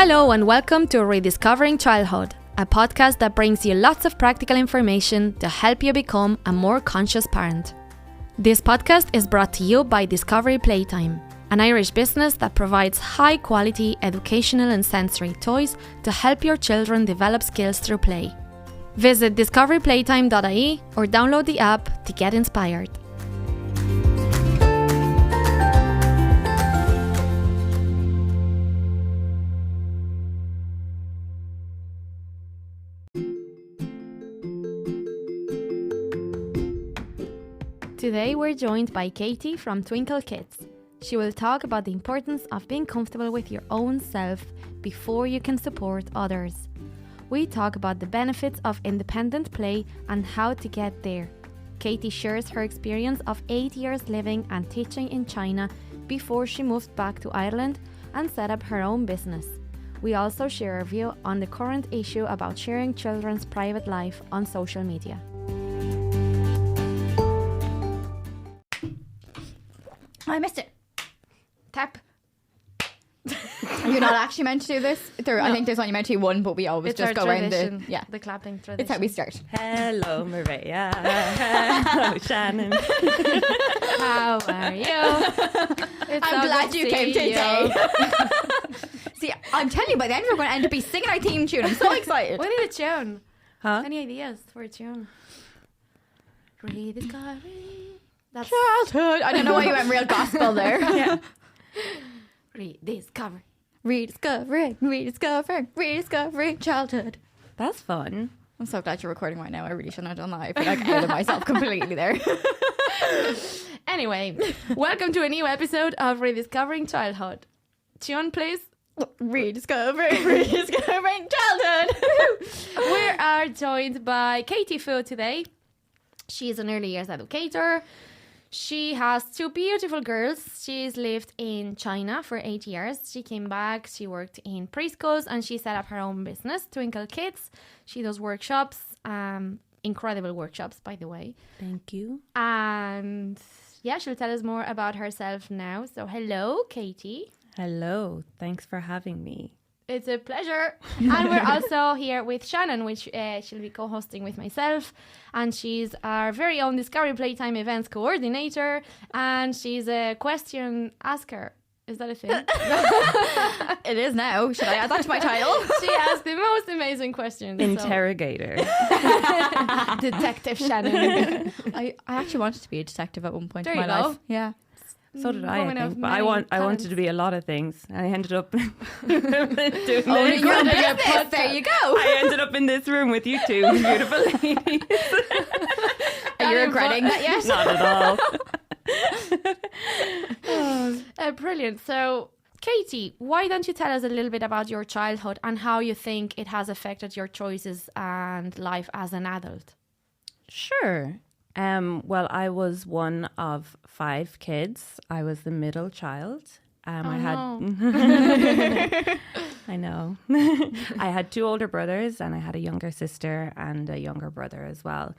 Hello and welcome to Rediscovering Childhood, a podcast that brings you lots of practical information to help you become a more conscious parent. This podcast is brought to you by Discovery Playtime, an Irish business that provides high-quality educational and sensory toys to help your children develop skills through play. Visit discoveryplaytime.ie or download the app to get inspired. Today we're joined by Katie from Twinkl Kids. She will talk about the importance of being comfortable with your own self before you can support others. We talk about the benefits of independent play and how to get there. Katie shares her experience of 8 years living and teaching in China before she moved back to Ireland and set up her own business. We also share a view on the current issue about sharing children's private life on social media. I missed it. Tap. You're not actually meant to do this. No. I think there's only meant to be one, but we always It's just our go around tradition, the clapping tradition. It's how we start. Hello, Maria. Hello, Shannon. How are you? I'm glad you came today. See, I'm telling you, by the end we're going to end up be singing our theme tune. I'm so excited. We need a tune. Huh? Any ideas for a tune? Rediscovery. That's Childhood. I don't know why you went real gospel there. Yeah. rediscover. Rediscovering childhood. That's fun. I'm so glad you're recording right now. I really shouldn't have done that. I feel like I outed myself completely there. Anyway, welcome to a new episode of Rediscovering Childhood. Tune, please. Rediscovering childhood. We are joined by Katie Fu today. She's an early years educator. She has two beautiful girls. She's lived in China for 8 years. She came back, she worked in preschools, and she set up her own business, Twinkl Kids. She does workshops, incredible workshops, by the way. Thank you. And yeah, she'll tell us more about herself now. So hello, Katie. Hello. Thanks for having me. It's a pleasure. And we're also here with Shannon, which she'll be co-hosting with myself. And she's our very own Discovery Playtime events coordinator. And she's a question asker. Is that a thing? It is now. Should I add that to my title? She asks the most amazing questions. Interrogator. Detective Shannon. I actually wanted to be a detective at one point There in my you go. life. Yeah. So did I Woman of think. But many I wanted talents. to be a lot of things. I ended up doing You're this. there you go. I ended up in this room with you two beautiful ladies. Are you regretting that yet? Not at all. Brilliant. So, Katie, why don't you tell us a little bit about your childhood and how you think it has affected your choices and life as an adult? Sure. Well, I was one of 5 kids. I was the middle child. I know. I had 2 older brothers and I had a younger sister and a younger brother as well.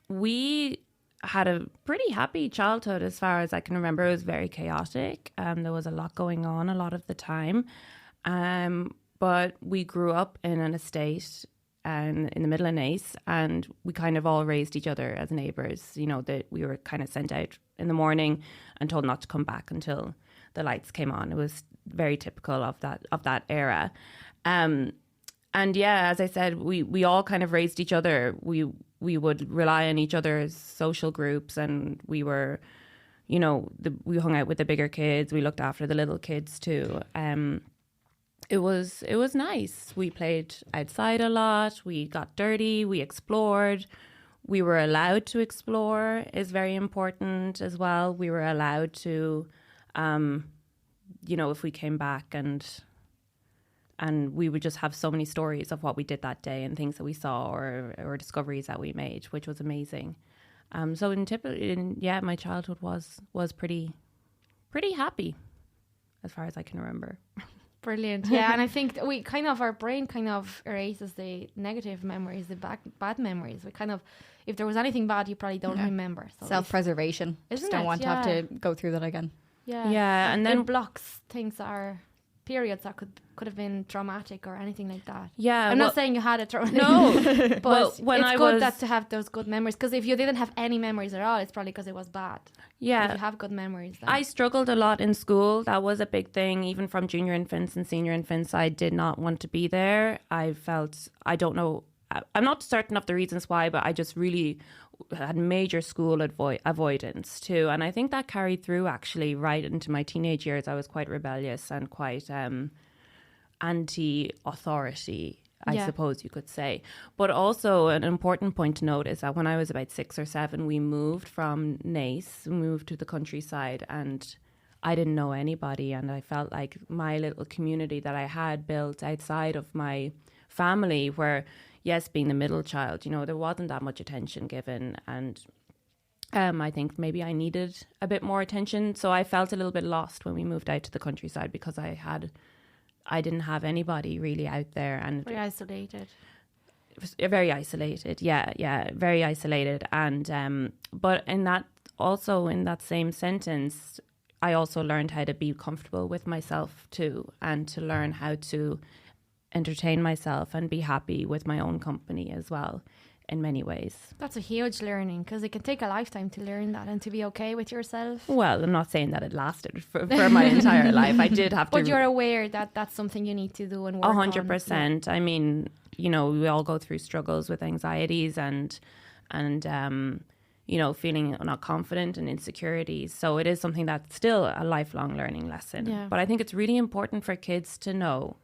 We had a pretty happy childhood as far as I can remember. It was very chaotic. There was a lot going on a lot of the time. But we grew up in an estate and in the middle of Naas, and we kind of all raised each other as neighbours. You know, that we were kind of sent out in the morning and told not to come back until the lights came on. It was very typical of that era. And yeah, as I said, we all kind of raised each other. We would rely on each other's social groups, and we were, you know, we hung out with the bigger kids. We looked after the little kids too. It was nice. We played outside a lot. We got dirty. We explored. We were allowed to explore is very important as well. We were allowed to, you know, if we came back and we would just have so many stories of what we did that day and things that we saw or discoveries that we made, which was amazing. So my childhood was pretty happy as far as I can remember. Brilliant. Yeah, and I think that our brain kind of erases the negative memories, the bad memories. We kind of, if there was anything bad, you probably don't remember. So Self-preservation. Isn't Just don't it? want to have to go through that again. Yeah. Yeah, and It then blocks things that are periods that could have been traumatic or anything like that. Yeah, I'm not saying you had a traumatic. No, but well, when it's I good was that to have those good memories, because if you didn't have any memories at all, it's probably because it was bad. yeah. But if you have good memories, then. I struggled a lot in school. That was a big thing. Even from junior infants and senior infants, I did not want to be there. I felt, I don't know, I'm not certain of the reasons why, but I just really had major school avoidance too. And I think that carried through actually right into my teenage years. I was quite rebellious and quite anti-authority, I suppose you could say. But also an important point to note is that when I was about 6 or 7, we moved from Naas, moved to the countryside, and I didn't know anybody. And I felt like my little community that I had built outside of my family, where, yes, being the middle child, you know, there wasn't that much attention given. And I think maybe I needed a bit more attention. So I felt a little bit lost when we moved out to the countryside because I didn't have anybody really out there. And very isolated. It was very isolated. Yeah, very isolated. And but in that same sentence, I also learned how to be comfortable with myself too, and to learn how to entertain myself and be happy with my own company as well, in many ways. That's a huge learning, because it can take a lifetime to learn that and to be okay with yourself. Well, I'm not saying that it lasted for my entire life. I did have to. But you're aware that that's something you need to do and work 100%. I mean, you know, we all go through struggles with anxieties and you know, feeling not confident and insecurities. So it is something that's still a lifelong learning lesson. Yeah. But I think it's really important for kids to know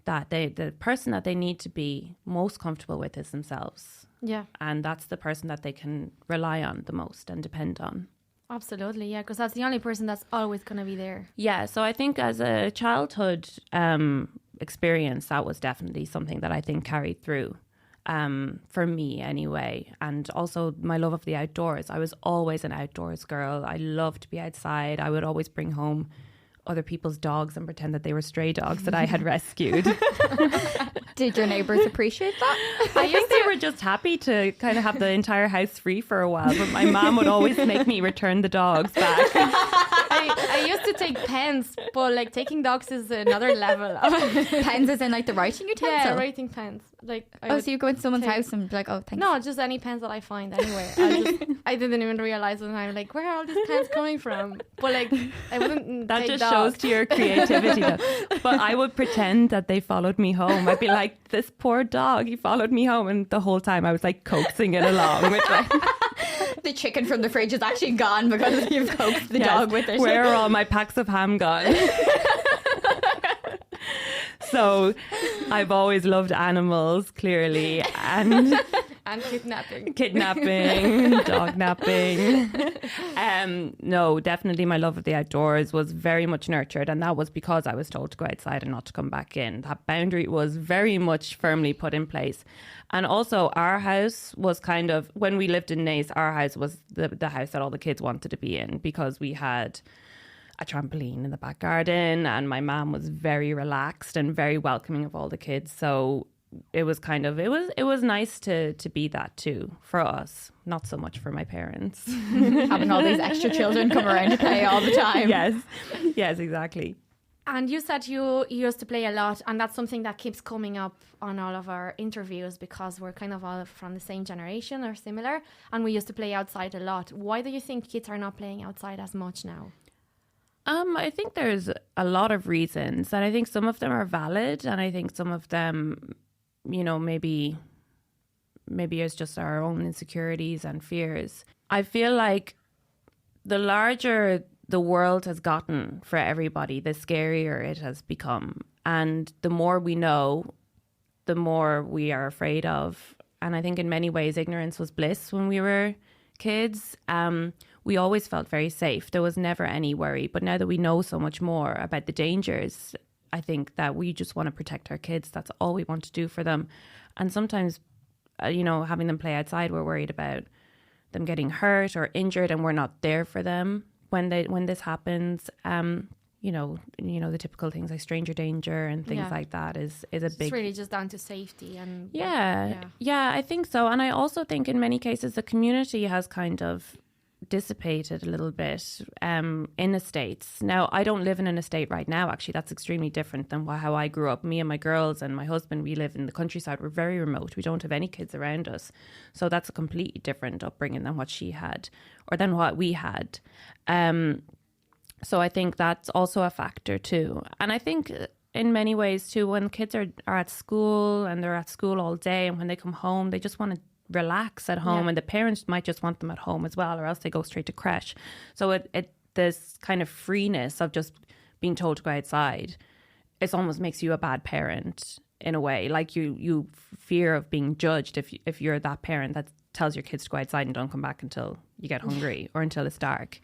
that the person that they need to be most comfortable with is themselves. Yeah. And that's the person that they can rely on the most and depend on. Absolutely, yeah, because that's the only person that's always going to be there. Yeah, so I think as a childhood experience, that was definitely something that I think carried through for me anyway. And also my love of the outdoors. I was always an outdoors girl. I loved to be outside. I would always bring home other people's dogs and pretend that they were stray dogs that I had rescued. Did your neighbours appreciate that? I think they were just happy to kind of have the entire house free for a while, but my mom would always make me return the dogs back. I used to take pens, but like taking dogs is another level. Pens as in like the writing utensil? Yeah, writing pens. Like so you go into someone's house and be like, oh, thanks. No, just any pens that I find anywhere. I didn't even realize when I'm like, where are all these pens coming from? But like, I wouldn't. That take just dogs. shows to your creativity though. But I would pretend that they followed me home. I'd be like, this poor dog, he followed me home. And the whole time I was like coaxing it along with like, the chicken from the fridge is actually gone because you've coaxed the dog with it. Where are all my packs of ham gone? So I've always loved animals, clearly, and kidnapping, dog napping. No, definitely my love of the outdoors was very much nurtured, and that was because I was told to go outside and not to come back in. That boundary was very much firmly put in place. And also our house was kind of, when we lived in Naas, our house was the house that all the kids wanted to be in, because we had a trampoline in the back garden, and my mom was very relaxed and very welcoming of all the kids. So it was kind of, it was nice to be that too for us, not so much for my parents. Having all these extra children come around to play all the time. Yes, exactly. And you said you used to play a lot, and that's something that keeps coming up on all of our interviews, because we're kind of all from the same generation or similar, and we used to play outside a lot. Why do you think kids are not playing outside as much now? I think there's a lot of reasons, and I think some of them are valid, and I think some of them, you know, maybe it's just our own insecurities and fears. I feel like the larger the world has gotten for everybody, the scarier it has become. And the more we know, the more we are afraid of. And I think in many ways, ignorance was bliss when we were kids. We always felt very safe. There was never any worry. But now that we know so much more about the dangers, I think that we just want to protect our kids. That's all we want to do for them. And sometimes, you know, having them play outside, we're worried about them getting hurt or injured, and we're not there for them when this happens. You know, the typical things like stranger danger and things like that is a big. It's really just down to safety and. Yeah, I think so. And I also think in many cases the community has kind of dissipated a little bit in estates. Now, I don't live in an estate right now. Actually, that's extremely different than how I grew up. Me and my girls and my husband, we live in the countryside. We're very remote. We don't have any kids around us. So that's a completely different upbringing than what she had or than what we had. So I think that's also a factor too. And I think in many ways too, when kids are at school and they're at school all day, and when they come home, they just want to relax at home, and the parents might just want them at home as well, or else they go straight to creche. So this kind of freeness of just being told to go outside, it almost makes you a bad parent in a way. Like you fear of being judged if you're that parent that tells your kids to go outside and don't come back until you get hungry or until it's dark.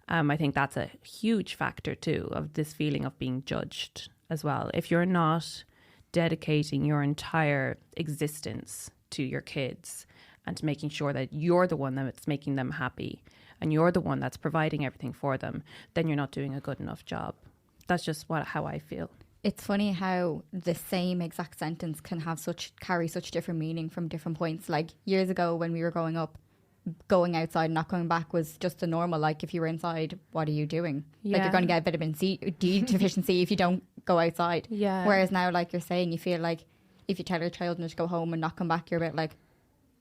I think that's a huge factor too, of this feeling of being judged as well. If you're not dedicating your entire existence to your kids and to making sure that you're the one that's making them happy and you're the one that's providing everything for them, then you're not doing a good enough job. That's just how I feel. It's funny how the same exact sentence can carry such different meaning from different points. Like years ago when we were growing up, going outside and not coming back was just a normal, like if you were inside, what are you doing? Like you're going to get vitamin D deficiency if you don't go outside. Yeah. Whereas now, like you're saying, you feel like if you tell your child to go home and not come back, you're a bit like,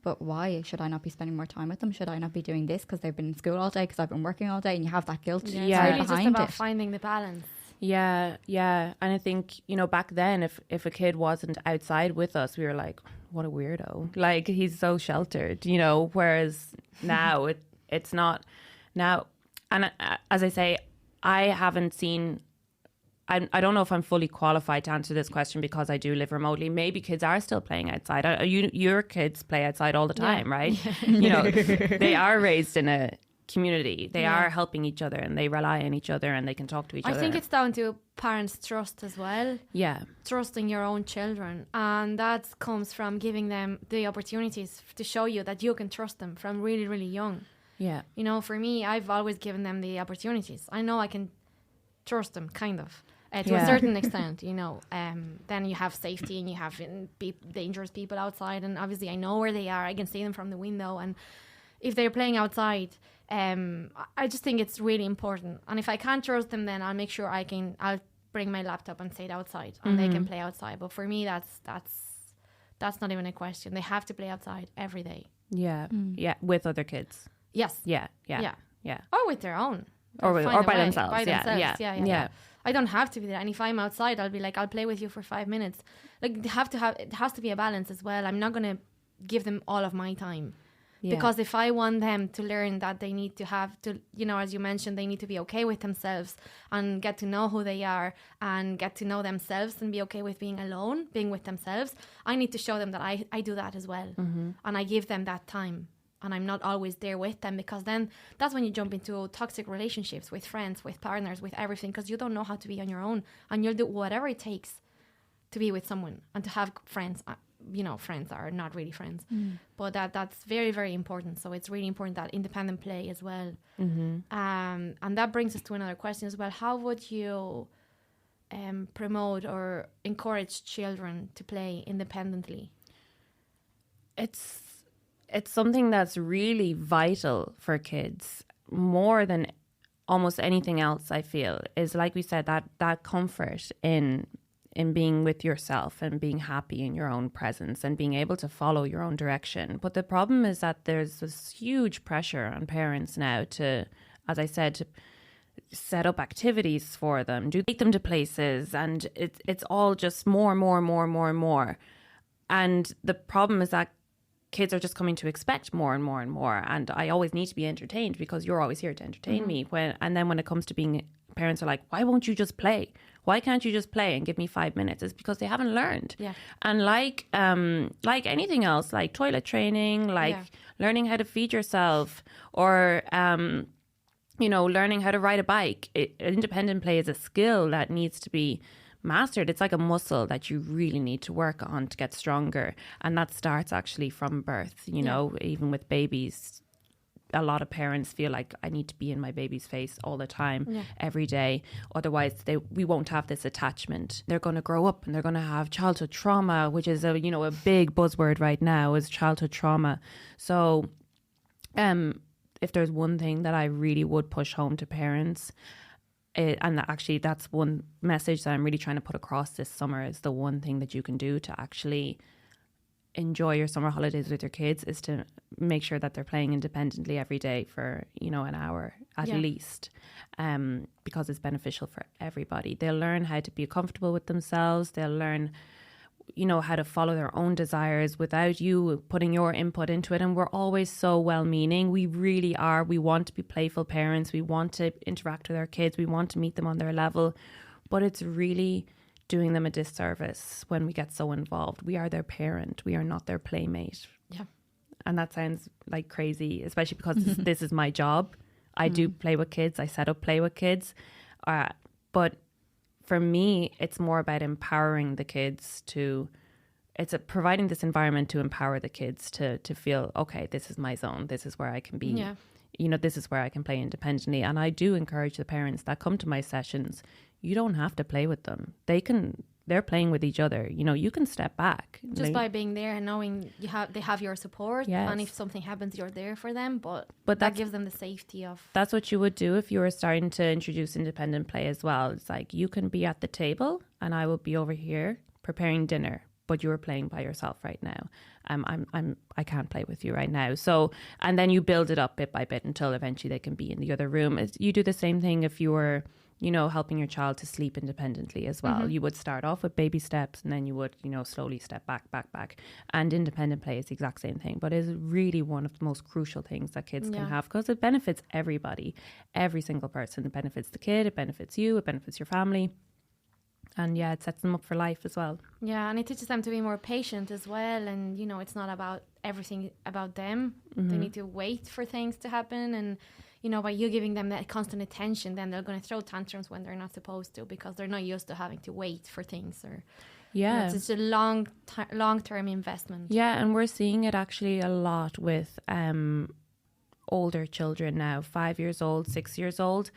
but why? Should I not be spending more time with them? Should I not be doing this because they've been in school all day, because I've been working all day? And you have that guilt. Yeah, it's really just about finding the balance. Yeah. And I think, back then, if a kid wasn't outside with us, we were like, what a weirdo. Like, he's so sheltered, whereas now it's not. Now, and as I say, I haven't seen... I don't know if I'm fully qualified to answer this question because I do live remotely. Maybe kids are still playing outside. Your kids play outside all the time, right? They are raised in a community. They are helping each other and they rely on each other and they can talk to each other. I think it's down to parents' trust as well. Yeah. Trusting your own children. And that comes from giving them the opportunities to show you that you can trust them from really, really young. Yeah. For me, I've always given them the opportunities. I know I can trust them, kind of. To a certain extent, then you have safety and you have dangerous people outside, and obviously I know where they are. I can see them from the window, and if they're playing outside, I just think it's really important. And if I can't trust them, then I'll make sure I'll bring my laptop and sit outside, and they can play outside. But for me, that's not even a question. They have to play outside every day. Yeah, yeah, with other kids. Yes. Yeah. Or with their own. Or by themselves. Yeah. I don't have to be there. And if I'm outside, I'll be like, I'll play with you for 5 minutes. Like, it has to be a balance as well. I'm not going to give them all of my time. Yeah. Because if I want them to learn that they need to have to, as you mentioned, they need to be okay with themselves and get to know who they are and get to know themselves and be okay with being alone, being with themselves, I need to show them that I do that as well. Mm-hmm. And I give them that time. And I'm not always there with them, because then that's when you jump into toxic relationships with friends, with partners, with everything, because you don't know how to be on your own, and you'll do whatever it takes to be with someone and to have friends. Friends are not really friends, but that's very, very important. So it's really important, that independent play as well. Mm-hmm. And that brings us to another question as well. How would you promote or encourage children to play independently? It's something that's really vital for kids, more than almost anything else, I feel, is, like we said, that comfort in being with yourself and being happy in your own presence and being able to follow your own direction. But the problem is that there's this huge pressure on parents now to, as I said, to set up activities for them, take them to places, and it's all just more. And the problem is that kids are just coming to expect more and more and more. And I always need to be entertained because you're always here to entertain me. And then when it comes to being, parents are like, why won't you just play? Why can't you just play and give me 5 minutes? It's because they haven't learned. Yeah. And like anything else, like toilet training, learning how to feed yourself, or, learning how to ride a bike. Independent play is a skill that needs to be mastered. It's like a muscle that you really need to work on to get stronger, and that starts actually from birth. Even with babies, a lot of parents feel like, I need to be in my baby's face all the time, every day, otherwise we won't have this attachment. They're going to grow up and they're going to have childhood trauma, which is a big buzzword right now, is childhood trauma. So if there's one thing that I really would push home to parents, and actually that's one message that I'm really trying to put across this summer, is the one thing that you can do to actually enjoy your summer holidays with your kids is to make sure that they're playing independently every day for, you know, an hour at least, because it's beneficial for everybody. They'll learn how to be comfortable with themselves. They'll learn, you know, how to follow their own desires without you putting your input into it. And we're always so well-meaning. We really are. We want to be playful parents. We want to interact with our kids. We want to meet them on their level. But it's really doing them a disservice when we get so involved. We are their parent. We are not their playmate. Yeah. And that sounds like crazy, especially because this is my job. I do play with kids. I set up play with kids. But for me, it's more about empowering the kids providing this environment to empower the kids to feel, okay, this is my zone. This is where I can be, you know, this is where I can play independently. And I do encourage the parents that come to my sessions, you don't have to play with them. They're playing with each other. You know, you can step back. Just by being there and knowing they have your support. Yes. And if something happens, you're there for them. But that gives them the safety of... That's what you would do if you were starting to introduce independent play as well. It's like, you can be at the table and I will be over here preparing dinner, but you're playing by yourself right now. I can't play with you right now. So, and then you build it up bit by bit until eventually they can be in the other room. You do the same thing if you were, you know, helping your child to sleep independently as well. You would start off with baby steps and then you would, you know, slowly step back. And independent play is the exact same thing, but it's really one of the most crucial things that kids can have, because it benefits everybody, every single person. It benefits the kid, it benefits you, it benefits your family. And yeah, it sets them up for life as well. Yeah, and it teaches them to be more patient as well. And, you know, it's not about everything about them. They need to wait for things to happen. And, you know, by you giving them that constant attention, then they're going to throw tantrums when they're not supposed to, because they're not used to having to wait for things. Or yeah, you know, it's a long-term investment. Yeah, and we're seeing it actually a lot with older children now, 5 years old, 6 years old.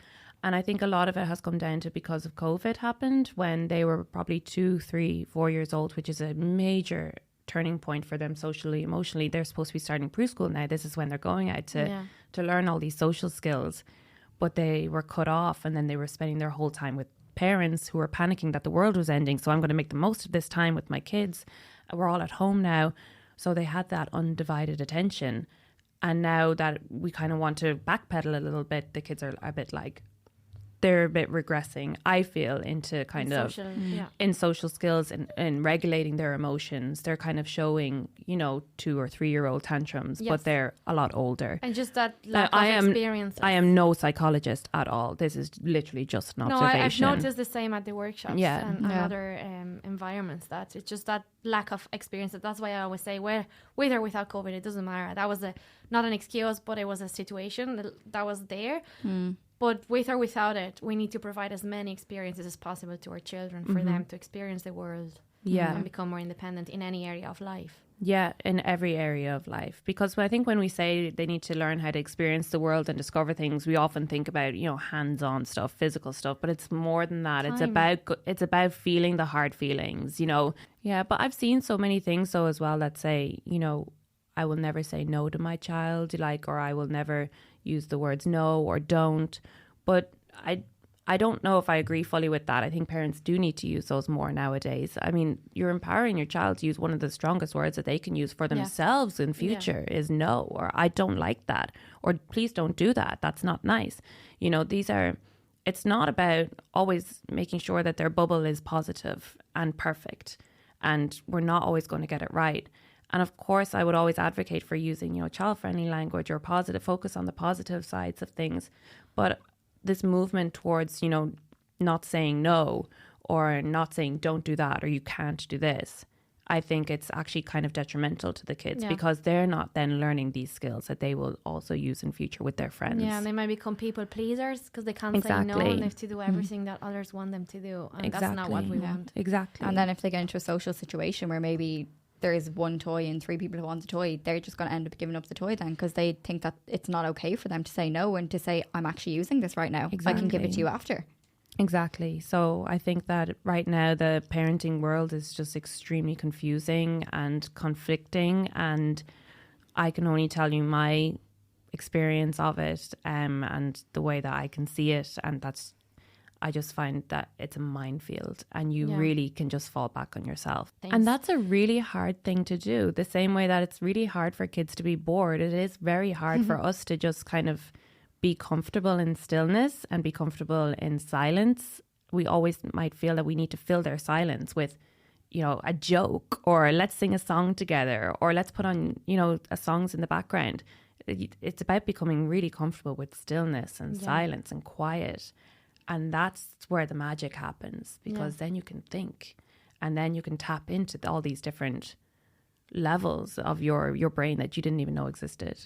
And I think a lot of it has come down to because of COVID happened when they were probably 2, 3, 4 years old, which is a major turning point for them socially, emotionally. They're supposed to be starting preschool now. This is when they're going out to learn all these social skills. But they were cut off, and then they were spending their whole time with parents who were panicking that the world was ending. So I'm going to make the most of this time with my kids. We're all at home now. So they had that undivided attention. And now that we kind of want to backpedal a little bit, the kids are a bit like, they're a bit regressing, I feel, into in social skills and regulating their emotions. They're kind of showing, you know, 2 or 3 year old tantrums, but they're a lot older. And just that lack of experience. I am no psychologist at all. This is literally just an observation. I've noticed the same at the workshops and other environments, that it's just that lack of experience. That's why I always say, with or without COVID, it doesn't matter. That was not an excuse, but it was a situation that was there. But with or without it, we need to provide as many experiences as possible to our children for them to experience the world and become more independent in any area of life. Yeah, in every area of life. Because I think when we say they need to learn how to experience the world and discover things, we often think about, you know, hands-on stuff, physical stuff, but it's more than that. It's about feeling the hard feelings, you know. Yeah, but I've seen so many things though as well that say, you know, I will never say no to my child, or I will never use the words no or don't. But I don't know if I agree fully with that. I think parents do need to use those more nowadays. I mean, you're empowering your child to use one of the strongest words that they can use for themselves in future is no, or I don't like that, or please don't do that. That's not nice. You know, it's not about always making sure that their bubble is positive and perfect, and we're not always going to get it right. And of course, I would always advocate for using, you know, child-friendly language or positive, focus on the positive sides of things. But this movement towards, you know, not saying no, or not saying don't do that, or you can't do this, I think it's actually kind of detrimental to the kids because they're not then learning these skills that they will also use in future with their friends. Yeah, and they might become people pleasers because they can't say no, and they have to do everything that others want them to do. And that's not what we want. Exactly. And then if they get into a social situation where maybe there is one toy and 3 people who want the toy, they're just going to end up giving up the toy then, because they think that it's not okay for them to say no and to say, I'm actually using this right now. I can give it to you after. Exactly. So I think that right now the parenting world is just extremely confusing and conflicting, and I can only tell you my experience of it, and the way that I can see it, and I just find that it's a minefield, and you really can just fall back on yourself. Thanks. And that's a really hard thing to do. The same way that it's really hard for kids to be bored, it is very hard for us to just kind of be comfortable in stillness and be comfortable in silence. We always might feel that we need to fill their silence with, a joke, or let's sing a song together, or let's put on, songs in the background. It's about becoming really comfortable with stillness and silence and quiet. And that's where the magic happens, because then you can think, and then you can tap into all these different levels of your brain that you didn't even know existed.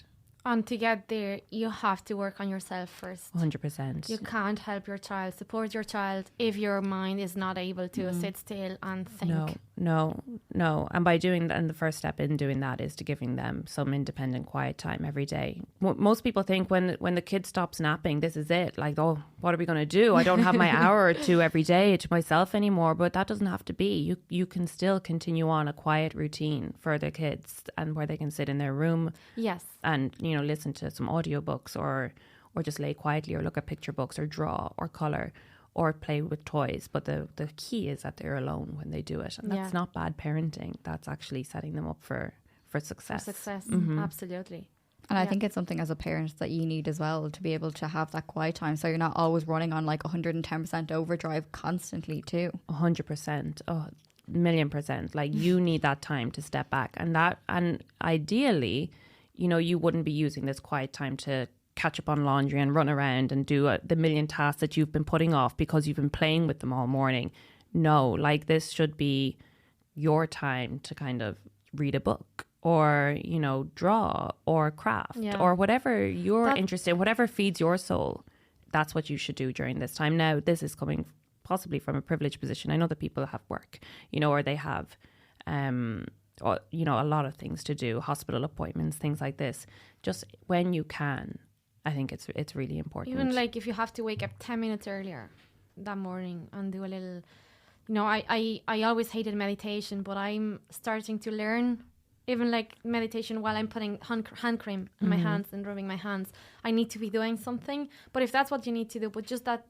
And to get there, you have to work on yourself first. 100%. You can't help your child, support your child, if your mind is not able to sit still and think. No. And by doing that, and the first step in doing that is to giving them some independent quiet time every day. Most people think when the kid stops napping, this is it. Like, oh, what are we going to do? I don't have my hour or two every day to myself anymore. But that doesn't have to be. You can still continue on a quiet routine for the kids, and where they can sit in their room. Yes. And, listen to some audiobooks, or just lay quietly, or look at picture books, or draw, or colour, or play with toys. But the key is that they're alone when they do it. And that's not bad parenting. That's actually setting them up for success. For success, absolutely. And I think it's something as a parent that you need as well, to be able to have that quiet time, so you're not always running on like 110% overdrive constantly too. 100%. Oh, 1,000,000%. Like, you need that time to step back. And ideally, you wouldn't be using this quiet time to catch up on laundry and run around and do the million tasks that you've been putting off because you've been playing with them all morning. No, like, this should be your time to kind of read a book, or, draw, or craft, or whatever you're interested in, whatever feeds your soul. That's what you should do during this time. Now, this is coming possibly from a privileged position. I know that people have work, or they have or, a lot of things to do, hospital appointments, things like this. Just when you can, I think it's really important. Even like if you have to wake up 10 minutes earlier that morning and do a little, I always hated meditation, but I'm starting to learn even like meditation while I'm putting hand cream on my hands and rubbing my hands. I need to be doing something. But if that's what you need to do, but just that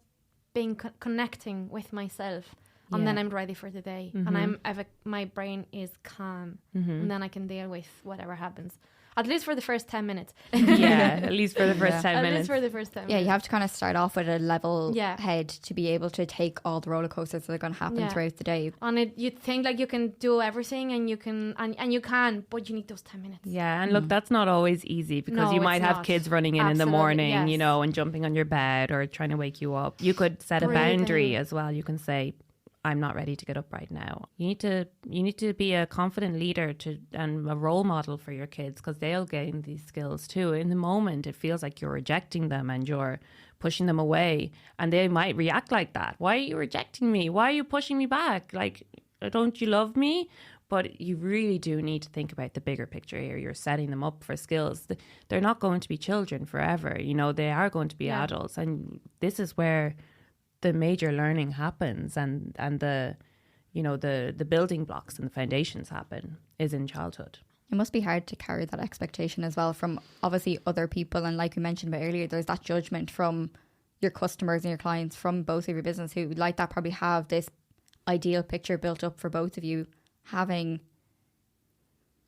being connecting with myself. And then I'm ready for the day, and my brain is calm, and then I can deal with whatever happens. At least for the first 10 minutes. At least for the first 10 minutes. At least for the first 10 minutes. Yeah, you have to kind of start off with a level head to be able to take all the roller coasters that are going to happen throughout the day. And you think like you can do everything, and you can, and you can, but you need those 10 minutes. Yeah, and look, that's not always easy, because you might have kids running in the morning, and jumping on your bed or trying to wake you up. You could set a boundary as well. You can say, I'm not ready to get up right now. You need to be a confident leader and a role model for your kids, because they'll gain these skills too. In the moment, it feels like you're rejecting them and you're pushing them away, and they might react like that. Why are you rejecting me? Why are you pushing me back? Like, don't you love me? But you really do need to think about the bigger picture here. You're setting them up for skills. They're not going to be children forever. They are going to be adults, and this is where the major learning happens, and the the building blocks and the foundations happen is in childhood. It must be hard to carry that expectation as well from obviously other people, and like we mentioned about earlier, there's that judgment from your customers and your clients, from both of your business, who like that probably have this ideal picture built up for both of you having,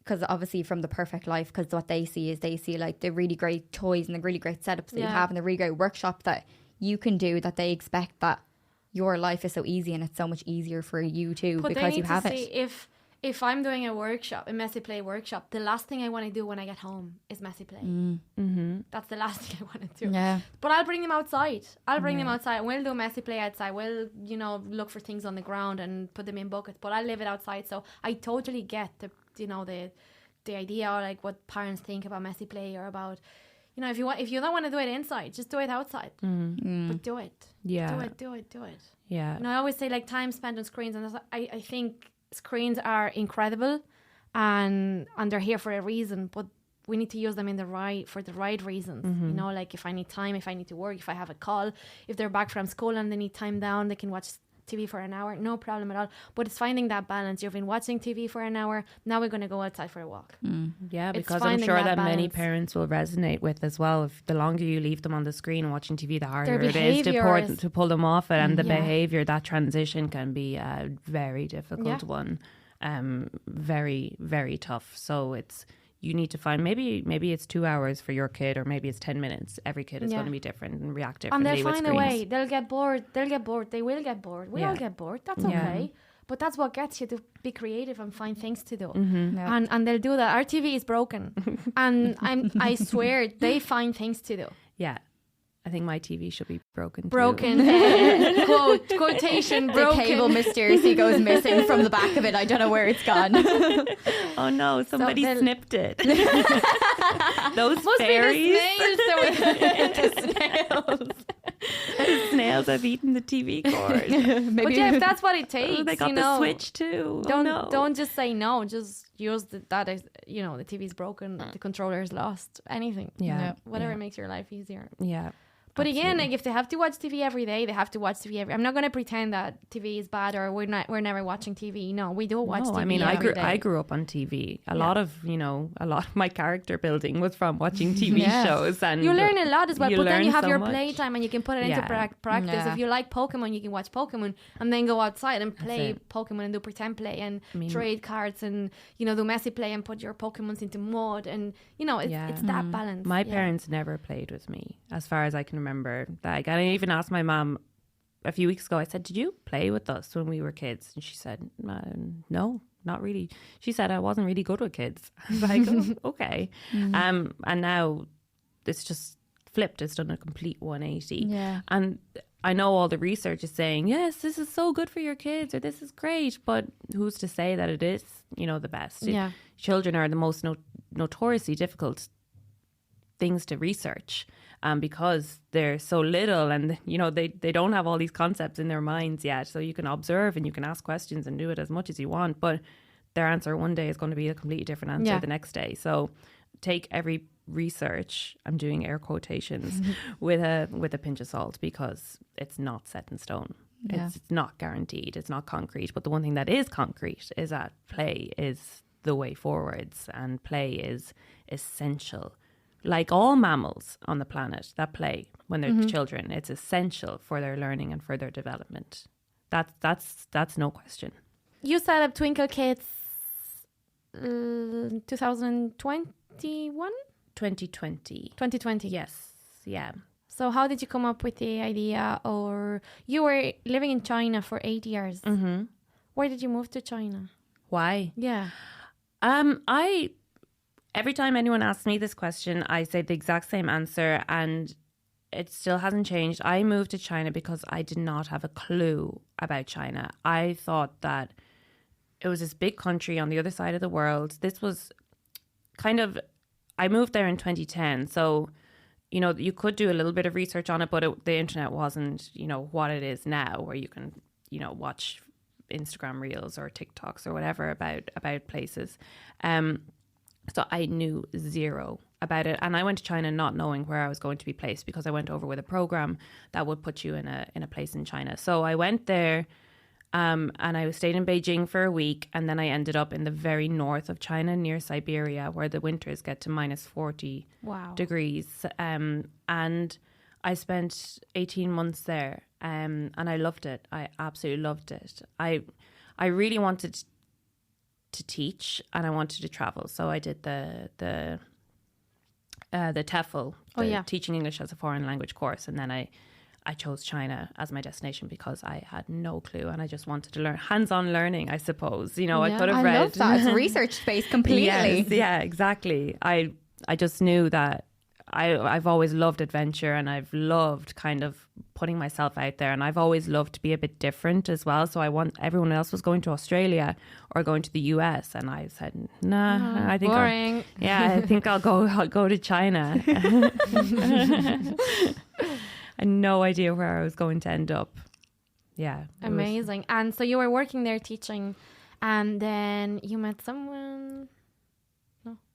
because obviously from the perfect life, because what they see like the really great toys and the really great setups that you have and the really great workshop that you can do, that they expect that your life is so easy and it's so much easier for you too, but because you have it. If I'm doing a workshop, a messy play workshop, the last thing I want to do when I get home is messy play. That's the last thing I want to do. Yeah. But I'll bring them outside. We'll do messy play outside. We'll, look for things on the ground and put them in buckets. But I live it outside, so I totally get the idea, or like what parents think about messy play, or about, if you don't want to do it inside, just do it outside. But do it. Yeah. Do it. Yeah. I always say like time spent on screens, and I think screens are incredible, and they're here for a reason, but we need to use them for the right reasons. Like if I need time, if I need to work, if I have a call, if they're back from school and they need time down, they can watch TV for an hour, no problem at all. But it's finding that balance. You've been watching TV for an hour, now we're going to go outside for a walk. Yeah, It's because I'm finding sure that that many balance. parents will resonate with as well. If the longer you leave them on the screen watching TV, the harder Their it is behaviour to pull them off it. And the Yeah. behavior, that transition can be a very difficult Yeah. one. Very, very tough. So you need to find, maybe it's 2 hours for your kid, or maybe it's 10 minutes. Every kid is Yeah. going to be different and react And differently they'll with find screens. a way. They'll get bored. They will get bored. We all Yeah. get bored. That's Yeah. okay. But that's what gets you to be creative and find things to do. Mm-hmm. Yeah. And they'll do that. Our TV is broken. And I swear they find things to do. Yeah. I think my TV should be broken too. Broken. Quotation The broken. cable mysteriously goes missing from the back of it. I don't know where it's gone. Oh no, somebody they'll- snipped it. Those Must fairies. be the snails. So Snails have eaten the TV cord. but yeah, if that's what it takes, Oh, they got you the know, switch too. Don't just say no. Just use that as, you know, the TV's broken, the controller is lost. Anything. Yeah. Whatever Yeah. makes your life easier. Yeah. But again, absolutely. like if they have to watch TV every day, they have to watch TV every. I'm not going to pretend that TV is bad or we're never watching TV. No, we do watch No, TV. I mean, every day. I grew up on TV. A lot of my character building was from watching TV Yeah. shows, and You learn a lot as well, you but then you learn have so your much. playtime and you can put it into Yeah. practice. Yeah. If you like Pokemon, you can watch Pokemon and then go outside and play it. Pokemon and do pretend play and I mean- trade cards and, you know, do messy play and put your Pokemons into mud. And, you know, it's, Yeah. it's that balance. My Yeah. parents never played with me, as far as I can remember. Like, I even asked my mom a few weeks ago. I said, "Did you play with us when we were kids?" And she said, "No, not really." She said, "I wasn't really good with kids." I was like, "Oh, okay." And now it's just flipped. It's done a complete 180. Yeah. And I know all the research is saying, yes, this is so good for your kids, or this is great, but who's to say that it is, the best? Yeah. Children are the most notoriously difficult things to research, because they're so little, and they don't have all these concepts in their minds yet. So you can observe and you can ask questions and do it as much as you want, but their answer one day is going to be a completely different answer Yeah. the next day. So take every research, I'm doing air quotations, with a pinch of salt, because it's not set in stone. Yeah. It's not guaranteed. It's not concrete. But the one thing that is concrete is that play is the way forwards, and play is essential. Like all mammals on the planet that play when they're children, it's essential for their learning and for their development. That's no question. You set up Twinkle Kids 2021? 2020. 2020. Yes. Yeah. So how did you come up with the idea? Or you were living in China for 8 years. Mm-hmm. Why did you move to China? Why? Yeah. Every time anyone asks me this question, I say the exact same answer, and it still hasn't changed. I moved to China because I did not have a clue about China. I thought that it was this big country on the other side of the world. This was I moved there in 2010. So, you could do a little bit of research on it, but the internet wasn't, what it is now, where you can, watch Instagram reels or TikToks or whatever about places. So I knew zero about it, and I went to China not knowing where I was going to be placed, because I went over with a program that would put you in a place in China. So I went there, and I stayed in Beijing for a week, and then I ended up in the very north of China, near Siberia, where the winters get to minus 40 Wow. degrees. And I spent 18 months there, and I loved it. I absolutely loved it. I really wanted to teach, and I wanted to travel, so I did the TEFL, Teaching English as a Foreign Language course, and then I chose China as my destination because I had no clue, and I just wanted to learn hands-on learning, I suppose. I could have I read. love that. It's research based completely. Yes, yeah, exactly. I just knew that I've always loved adventure, and I've loved kind of putting myself out there, and I've always loved to be a bit different as well. So everyone else was going to Australia or going to the US, and I said, nah, I think boring. I think I'll go to China. I had no idea where I was going to end up. Yeah. it was- Amazing. And so you were working there teaching, and then you met someone.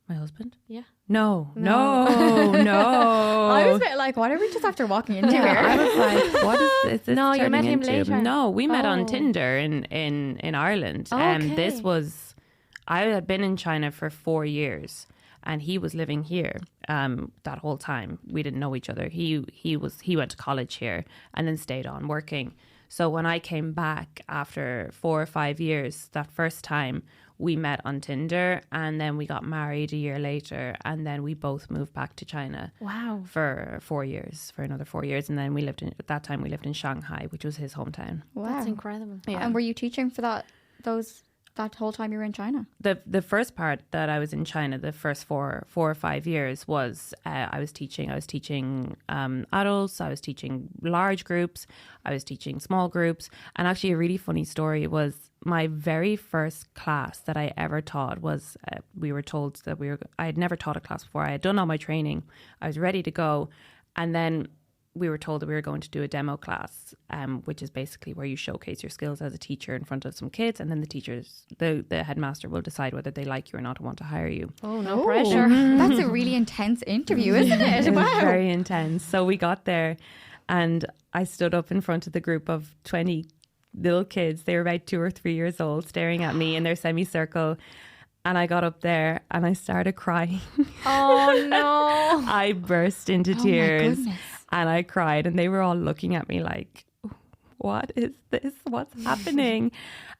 My husband? Yeah. No. I was a bit like, what are we just after walking into here? I was like, what is this? No, you turning met him into? later. No, we met on Oh. Tinder in Ireland. Okay. This was, I had been in China for 4 years, and he was living here that whole time. We didn't know each other. He went to college here and then stayed on working. So when I came back after 4 or 5 years, that first time, we met on Tinder, and then we got married a year later, and then we both moved back to China. Wow. For 4 years, for another 4 years, and then at that time we lived in Shanghai, which was his hometown. Wow. That's incredible. And were you teaching for that whole time you were in China? The first part that I was in China, the first 4 or 5 years, was I was teaching adults, I was teaching large groups, I was teaching small groups. And actually a really funny story was my very first class that I ever taught was we were told that I had never taught a class before. I had done all my training, I was ready to go, and then we were told that we were going to do a demo class, which is basically where you showcase your skills as a teacher in front of some kids, and then the headmaster will decide whether they like you or not and want to hire you. Oh, no pressure. That's a really intense interview, isn't it? It was Wow. very intense. So we got there, and I stood up in front of the group of 20 little kids. They were about 2 or 3 years old, staring at me in their semicircle. And I got up there and I started crying. Oh, no. I burst into tears. goodness. And I cried, and they were all looking at me like, what is this? What's happening?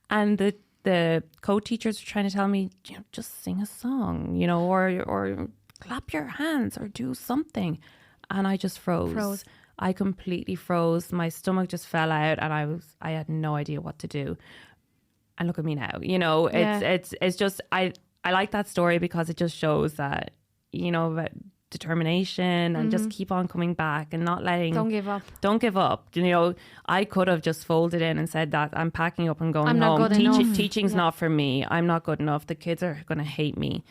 And the co-teachers were trying to tell me, just sing a song, or clap your hands or do something. And I just froze. I completely froze. My stomach just fell out, and I had no idea what to do. And look at me now. It's just I like that story because it just shows that, about determination and just keep on coming back and not letting. Don't give up. Don't give up. I could have just folded in and said that I'm packing up and going I'm not home. good enough. Teaching's not for me. I'm not good enough. The kids are going to hate me.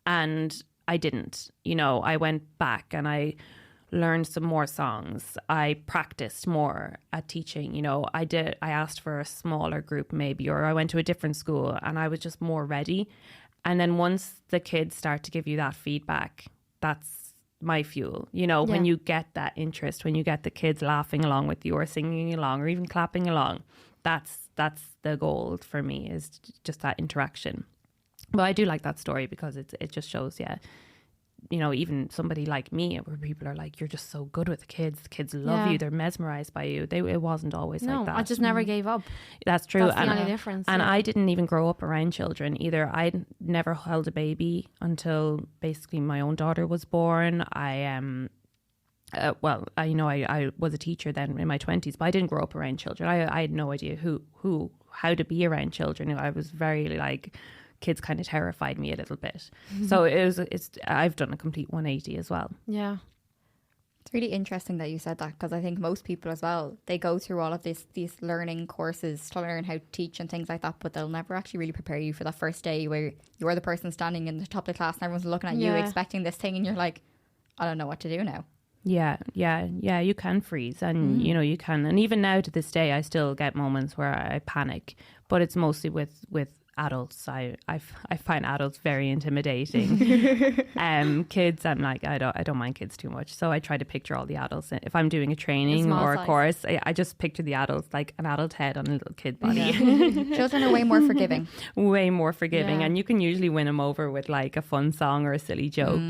And I didn't. I went back and I learned some more songs. I practiced more at teaching. I asked for a smaller group maybe, or I went to a different school, and I was just more ready. And then once the kids start to give you that feedback, that's my fuel. When you get that interest, when you get the kids laughing along with you or singing along or even clapping along, that's the goal for me, is just that interaction. But I do like that story because it just shows, even somebody like me, where people are like, you're just so good with the kids love you, they're mesmerized by you. It wasn't always like that. I just never gave up. That's true. That's the only difference. And I didn't even grow up around children either. I never held a baby until basically my own daughter was born. I was a teacher then in my 20s, but I didn't grow up around children. I had no idea how to be around children. I was very kids kind of terrified me a little bit. So I've done a complete 180 as well. Yeah. It's really interesting that you said that, because I think most people as well, they go through all of these learning courses to learn how to teach and things like that, but they'll never actually really prepare you for that first day where you're the person standing in the top of the class and everyone's looking at you expecting this thing, and you're like, I don't know what to do now. Yeah, you can freeze, and you can, and even now to this day I still get moments where I panic, but it's mostly with adults. I find adults very intimidating. Kids, I'm like, I don't mind kids too much, so I try to picture all the adults. If I'm doing a training or a course, I just picture the adults like an adult head on a little kid body. Children are way more forgiving. Way more forgiving, and you can usually win them over with like a fun song or a silly joke.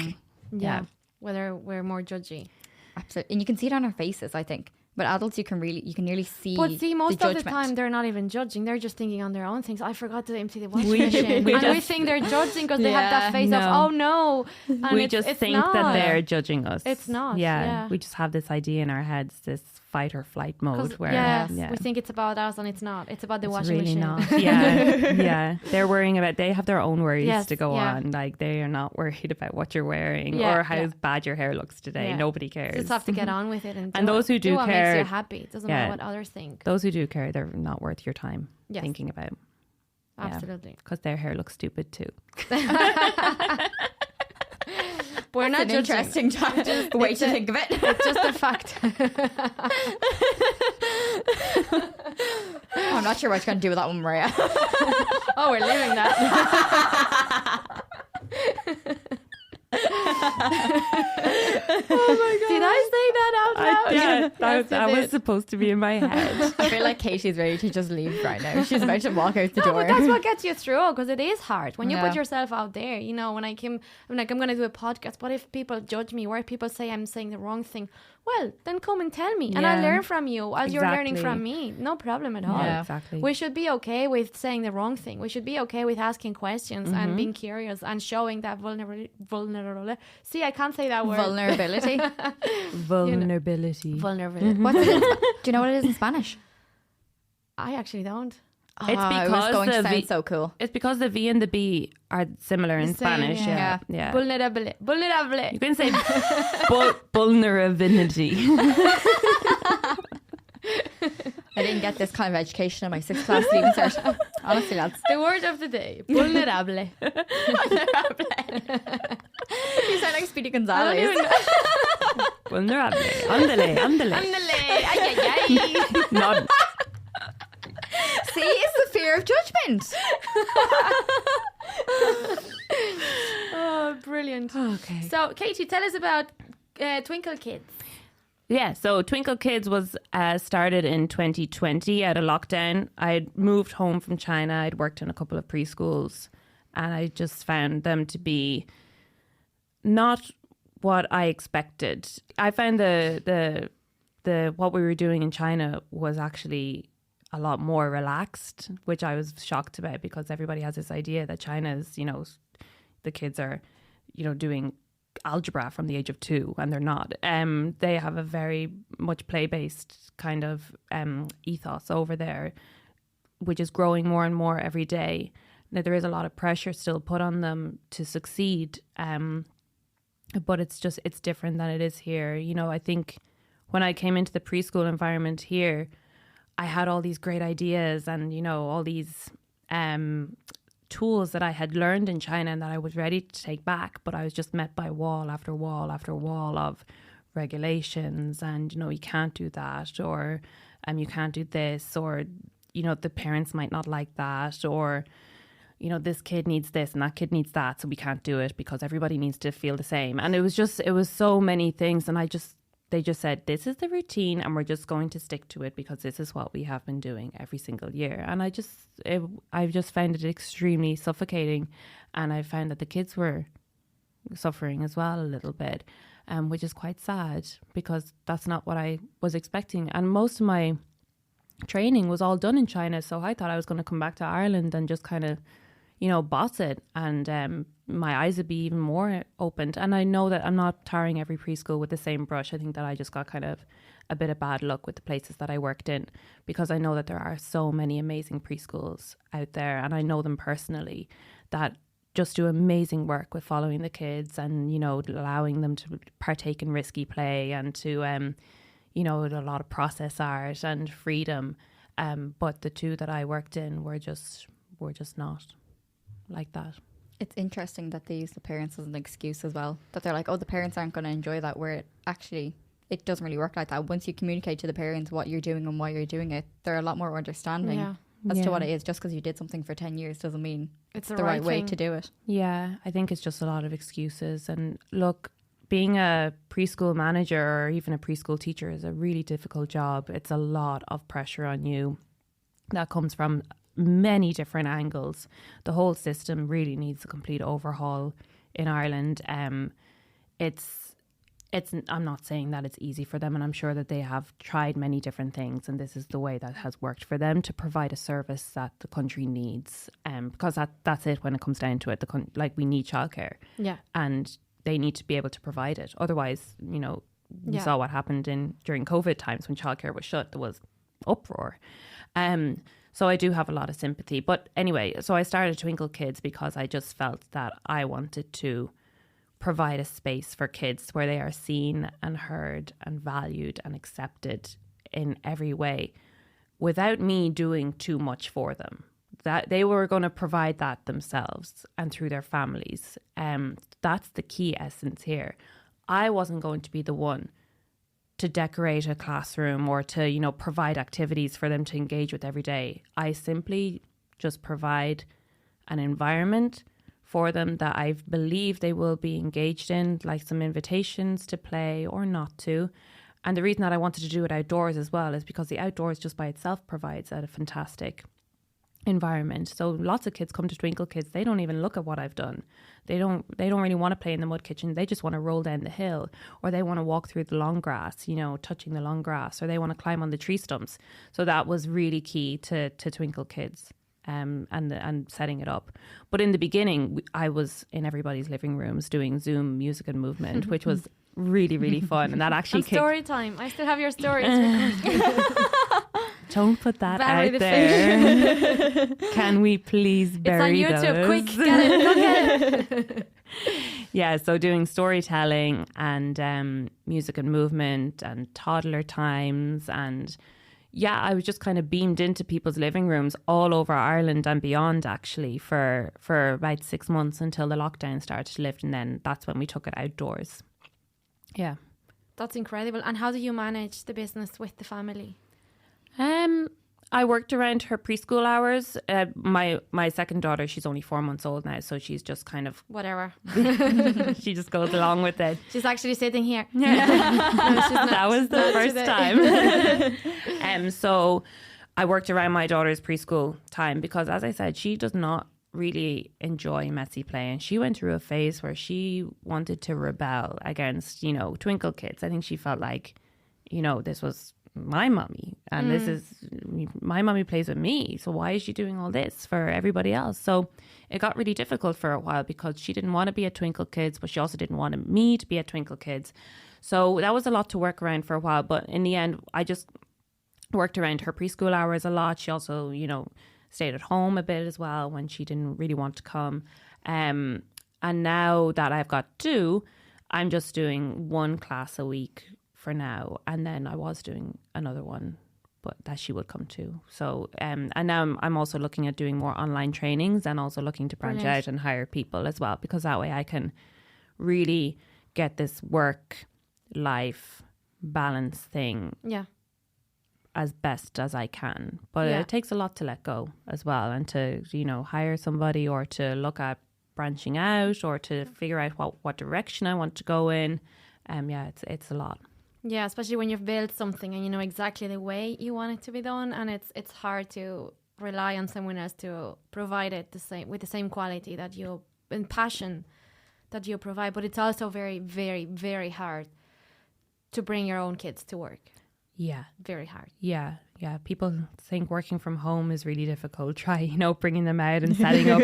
Yeah. Whether we're more judgy. Absolutely. And you can see it on our faces, I think. But adults, you can nearly see. But see, most the of the judgment. time they're not even judging. They're just thinking on their own things. I forgot to empty the washing We machine. just- We think they're judging because they have that face of, no. oh no. And We it's just think not. that they're judging us. It's not, Yeah, yeah. we just have this idea in our heads, this fight or flight mode 'Cause, where we think it's about us and it's not. It's about the it's washing really machine. not. Yeah. They're worrying about, they have their own worries Yes, to go yeah. on. Like, they are not worried about what you're wearing Yeah, or how yeah. bad your hair looks today. Yeah. Nobody cares. Just have to get on with it and do And those it. who do what care- makes you happy. It doesn't yeah. matter what others think. Those who do care, they're not worth your time Yes. thinking about. Absolutely. Because their hair looks stupid too. We're not That's an judging. interesting way to think of it. It's just a fact. I'm not sure what you're going to do with that one, Maria. Oh, we're leaving that. Did I say that out loud? That was supposed to be in my head. I feel like Katie's ready to just leave right now. She's about to walk out the No, door. but that's what gets you through, because it is hard when you Yeah. put yourself out there. You know, when I'm like, I'm going to do a podcast. What if people judge me? What if people say I'm saying the wrong thing? Well, then come and tell me, and I'll Yeah. learn from you as you're learning Exactly. from me. No problem at all. Yeah. Exactly. We should be okay with saying the wrong thing. We should be okay with asking questions and being curious and showing that vulnerability. See, I can't say that word. Vulnerability. Vulnerability. Vulnerability. What's it in do you know what it is in Spanish? I actually don't. It's it was because going to the sound V- so cool. It's because the V and the B are similar in Same, Spanish. yeah. Yeah. Vulnerability. Vulnerability. You can say vulnerability. I didn't get this kind of education in my 6th class leaving cert. Honestly, lads. The word of the day. Vulnerable. You sound like Speedy I don't Gonzalez. even know. Vulnerable. Ándale. Ándale. Ay, ay, ay. Not. See, it's the fear of judgment. Oh, brilliant. Okay. So, Katie, tell us about Twinkle Kids. Yeah, so Twinkle Kids was started in 2020 out of lockdown. I'd moved home from China. I'd worked in a couple of preschools, and I just found them to be not what I expected. I found the what we were doing in China was actually a lot more relaxed, which I was shocked about, because everybody has this idea that China's, you know, the kids are, you know, doing algebra from the age of 2, and they're not. They have a very much play-based kind of ethos over there, which is growing more and more every day. Now, there is a lot of pressure still put on them to succeed, but it's different than it is here. You know, I think when I came into the preschool environment here, I had all these great ideas and, you know, all these tools that I had learned in China and that I was ready to take back, but I was just met by wall after wall after wall of regulations and, you know, you can't do that, or you can't do this, or, you know, the parents might not like that, or, you know, this kid needs this and that kid needs that, so we can't do it because everybody needs to feel the same. And it was so many things, and they just said, this is the routine and we're just going to stick to it because this is what we have been doing every single year. And I just found it extremely suffocating, and I found that the kids were suffering as well a little bit, which is quite sad because that's not what I was expecting. And most of my training was all done in China, so I thought I was going to come back to Ireland and just kind of, you know, boss it, and my eyes would be even more opened. And I know that I'm not tarring every preschool with the same brush. I think that I just got kind of a bit of bad luck with the places that I worked in, because I know that there are so many amazing preschools out there, and I know them personally, that just do amazing work with following the kids and, you know, allowing them to partake in risky play and to, you know, a lot of process art and freedom. But the two that I worked in were just not like that. It's interesting that they use the parents as an excuse as well. That they're like, oh, the parents aren't going to enjoy that, where it doesn't really work like that. Once you communicate to the parents what you're doing and why you're doing it, they're a lot more understanding as to what it is. Just because you did something for 10 years doesn't mean it's the right way to do it. Yeah, I think it's just a lot of excuses. And look, being a preschool manager or even a preschool teacher is a really difficult job. It's a lot of pressure on you that comes from many different angles. The whole system really needs a complete overhaul in Ireland. It's I'm not saying that it's easy for them, and I'm sure that they have tried many different things, and this is the way that has worked for them to provide a service that the country needs. Because that's it when it comes down to it. Like, we need childcare, and they need to be able to provide it. Otherwise, you know, we saw what happened during COVID times when childcare was shut. There was uproar. So I do have a lot of sympathy. But anyway, so I started Twinkle Kids because I just felt that I wanted to provide a space for kids where they are seen and heard and valued and accepted in every way without me doing too much for them. That they were going to provide that themselves and through their families. That's the key essence here. I wasn't going to be the one to decorate a classroom or to, you know, provide activities for them to engage with every day. I simply just provide an environment for them that I believe they will be engaged in, like some invitations to play or not to. And the reason that I wanted to do it outdoors as well is because the outdoors just by itself provides a fantastic environment. So lots of kids come to Twinkle Kids, they don't even look at what I've done. They don't really want to play in the mud kitchen. They just want to roll down the hill, or they want to walk through the long grass, you know, touching the long grass, or they want to climb on the tree stumps. So that was really key to Twinkle Kids. And setting it up. But in the beginning, I was in everybody's living rooms doing Zoom music and movement, which was really, really fun. And that actually story time. I still have your stories. Don't put that out there. Can we please bury those? It's on YouTube. Those? Quick, get it. Go get it. Yeah, so doing storytelling and music and movement and toddler times, and yeah, I was just kind of beamed into people's living rooms all over Ireland and beyond, actually, for about 6 months until the lockdown started to lift, and then that's when we took it outdoors. Yeah. That's incredible. And how do you manage the business with the family? I worked around her preschool hours. My second daughter, she's only 4 months old now, so she's just kind of... Whatever. She just goes along with it. She's actually sitting here. Yeah. No, she's not, that was the first time. So I worked around my daughter's preschool time because, as I said, she does not really enjoy messy play. And she went through a phase where she wanted to rebel against, you know, Twinkle Kids. I think she felt like, you know, this was my mummy and this is my mummy plays with me, so why is she doing all this for everybody else? So it got really difficult for a while because she didn't want to be at Twinkle Kids, but she also didn't want me to be at Twinkle Kids. So that was a lot to work around for a while, but in the end I just worked around her preschool hours a lot. She also, you know, stayed at home a bit as well when she didn't really want to come, and now that I've got 2, I'm just doing 1 class a week for now, and then I was doing another one, but that she would come to. So and now I'm also looking at doing more online trainings and also looking to branch out and hire people as well, because that way I can really get this work life balance thing as best as I can. But it takes a lot to let go as well, and to, you know, hire somebody or to look at branching out or to figure out what direction I want to go in. It's a lot. Yeah, especially when you've built something and you know exactly the way you want it to be done, and it's hard to rely on someone else to provide it with the same quality that you and passion that you provide. But it's also very, very, very hard to bring your own kids to work. Yeah, very hard. Yeah. People think working from home is really difficult. Try, you know, bringing them out and setting up.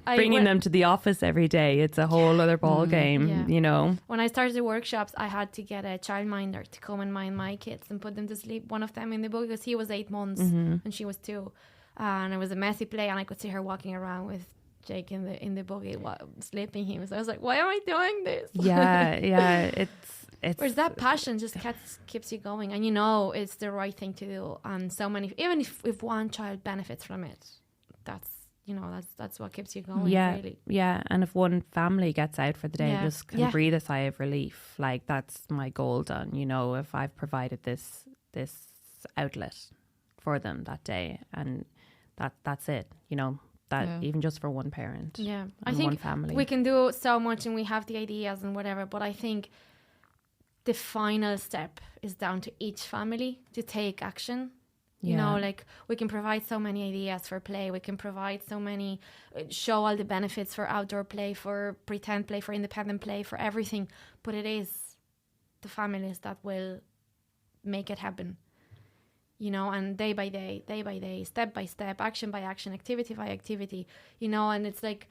Bringing them to the office every day. It's a whole other ball game, you know. When I started the workshops, I had to get a childminder to come and mind my kids and put them to sleep. One of them in the book, because he was 8 months and she was 2, and it was a messy play, and I could see her walking around with Jake in the buggy sleeping him. So I was like, why am I doing this? Yeah, Whereas that passion just keeps you going, and you know it's the right thing to do. And so many, even if one child benefits from it, that's what keeps you going. Yeah, really. Yeah. And if one family gets out for the day and just can breathe a sigh of relief, like that's my goal done. You know, if I've provided this outlet for them that day, and that's it. You know. That even just for one parent, I think one family, we can do so much, and we have the ideas and whatever. But I think the final step is down to each family to take action. You know, like we can provide so many ideas for play. We can provide so many, show all the benefits for outdoor play, for pretend play, for independent play, for everything. But it is the families that will make it happen. You know, and day by day, step by step, action by action, activity by activity, you know, and it's like,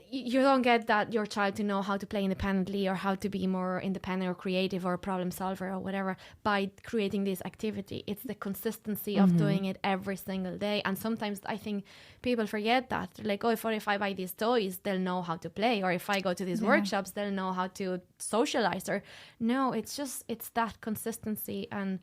you don't get that your child to know how to play independently or how to be more independent or creative or a problem solver or whatever by creating this activity. It's the consistency of doing it every single day. And sometimes I think people forget that. They're like, if I buy these toys, they'll know how to play. Or if I go to these workshops, they'll know how to socialize. Or no, it's that consistency and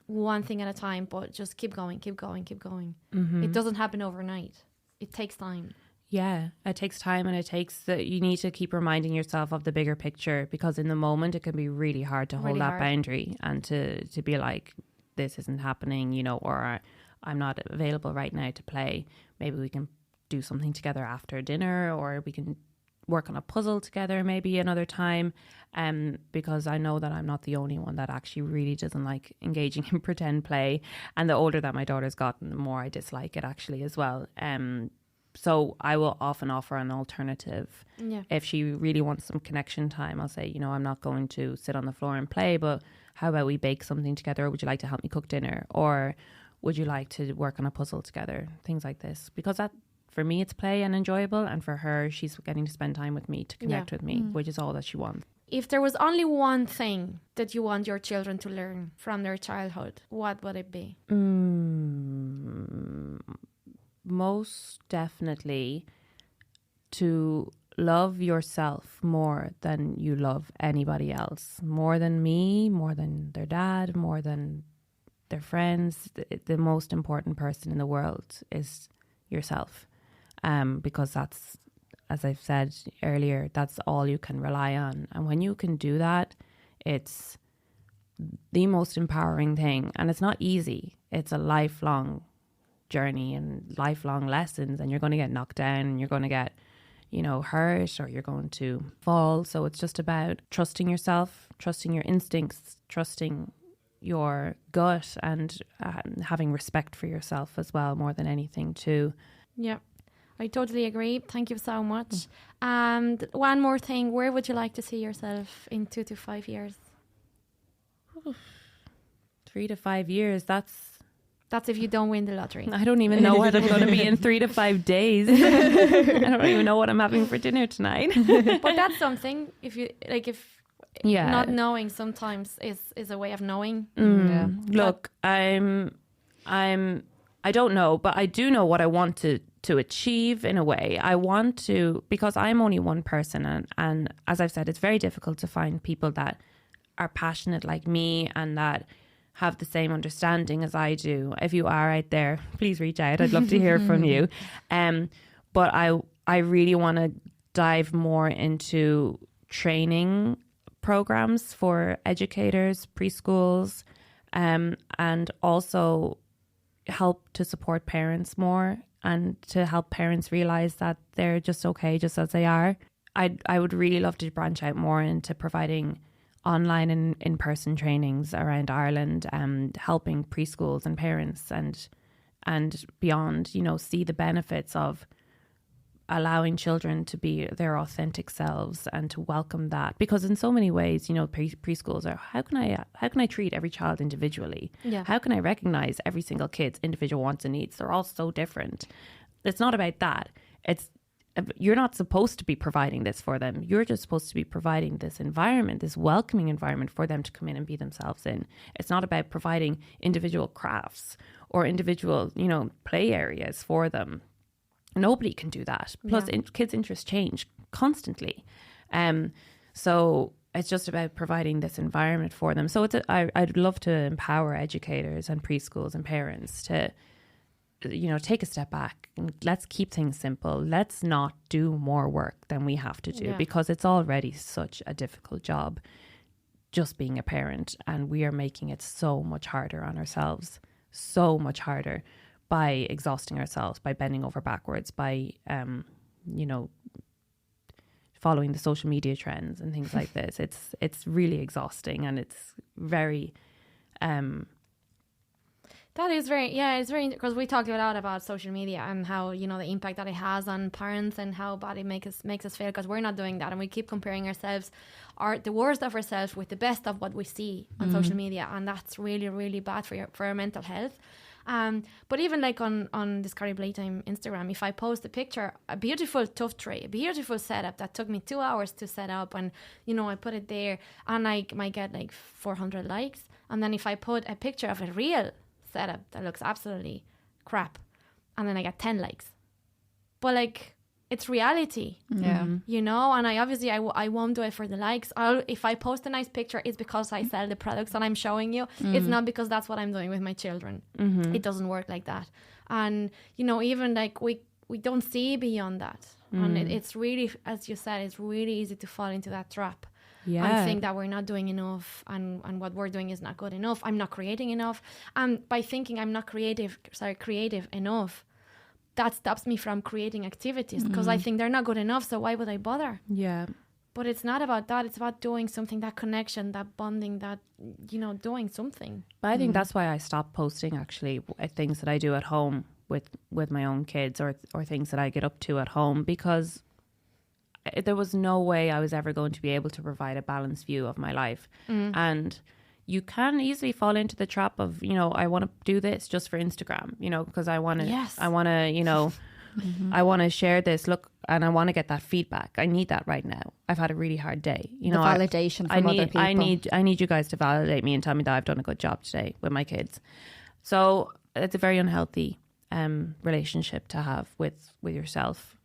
one thing at a time, but just keep going. It doesn't happen overnight. It takes time. Yeah, it takes time, and it takes you need to keep reminding yourself of the bigger picture, because in the moment it can be really hard to hold that boundary and to be like, this isn't happening, you know, or I'm not available right now to play. Maybe we can do something together after dinner, or we can work on a puzzle together maybe another time, because I know that I'm not the only one that actually really doesn't like engaging in pretend play. And the older that my daughter's gotten, the more I dislike it actually as well. So I will often offer an alternative. Yeah. If she really wants some connection time, I'll say, I'm not going to sit on the floor and play, but how about we bake something together? Or would you like to help me cook dinner? Or would you like to work on a puzzle together? Things like this. Because that, for me, it's play and enjoyable. And for her, she's getting to spend time with me, to connect with me, which is all that she wants. If there was only one thing that you want your children to learn from their childhood, what would it be? Most definitely to love yourself more than you love anybody else. More than me, more than their dad, more than their friends. The most important person in the world is yourself. Because that's, as I've said earlier, that's all you can rely on. And when you can do that, it's the most empowering thing. And it's not easy. It's a lifelong journey and lifelong lessons, and you're going to get knocked down, and you're going to get, hurt, or you're going to fall. So it's just about trusting yourself, trusting your instincts, trusting your gut, and having respect for yourself as well, more than anything too. Yeah. I totally agree. Thank you so much. And one more thing, where would you like to see yourself in 2 to 5 years? 3 to 5 years, that's if you don't win the lottery. I don't even know what I'm going to be in 3 to 5 days. I don't even know what I'm having for dinner tonight. But that's something, not knowing sometimes is a way of knowing. Look, I don't know, but I do know what I want to achieve in a way. I want to, because I'm only one person, and as I've said, it's very difficult to find people that are passionate like me and that have the same understanding as I do. If you are out there, please reach out. I'd love to hear from you. But I really want to dive more into training programs for educators, preschools, and also help to support parents more, and to help parents realize that they're just okay just as they are. I would really love to branch out more into providing online and in-person trainings around Ireland, helping preschools and parents and beyond, see the benefits of allowing children to be their authentic selves and to welcome that. Because in so many ways, preschools are, how can I treat every child individually? Yeah. How can I recognize every single kid's individual wants and needs? They're all so different. It's not about that. You're not supposed to be providing this for them. You're just supposed to be providing this environment, this welcoming environment for them to come in and be themselves in. It's not about providing individual crafts or individual, play areas for them. Nobody can do that. Plus, kids' interests change constantly. So it's just about providing this environment for them. So I'd love to empower educators and preschools and parents to, take a step back and let's keep things simple. Let's not do more work than we have to do, because it's already such a difficult job just being a parent, and we are making it so much harder on ourselves, so much harder, by exhausting ourselves, by bending over backwards, by, following the social media trends and things like this. It's really exhausting, and it's very... That is it's very, because we talked a lot about social media and how, the impact that it has on parents and how bad it makes us feel, because we're not doing that, and we keep comparing ourselves, the worst of ourselves with the best of what we see on social media, and that's really, really bad for our mental health. But even like on Discovery Playtime Instagram, if I post a picture, a beautiful tough tray, a beautiful setup that took me 2 hours to set up, and I put it there, and I might get like 400 likes, and then if I put a picture of a real setup that looks absolutely crap, and then I get 10 likes, but like, it's reality. And I won't do it for the likes. If I post a nice picture, it's because I sell the products that I'm showing you. It's not because that's what I'm doing with my children. It doesn't work like that. And even like we don't see beyond that, and it's really, as you said, it's really easy to fall into that trap. And think that we're not doing enough, and what we're doing is not good enough. I'm not creating enough. And by thinking I'm not creative enough, that stops me from creating activities because I think they're not good enough. So why would I bother? Yeah. But it's not about that. It's about doing something, that connection, that bonding, that, you know, doing something. But I think that's why I stopped posting actually things that I do at home with my own kids or things that I get up to at home, because there was no way I was ever going to be able to provide a balanced view of my life. And you can easily fall into the trap of, you know, I want to do this just for Instagram, you know, because I want to, you know, I want to share this, look, and I want to get that feedback. I need that right now. I've had a really hard day. You know, validation from other people. I need you guys to validate me and tell me that I've done a good job today with my kids. So it's a very unhealthy relationship to have with yourself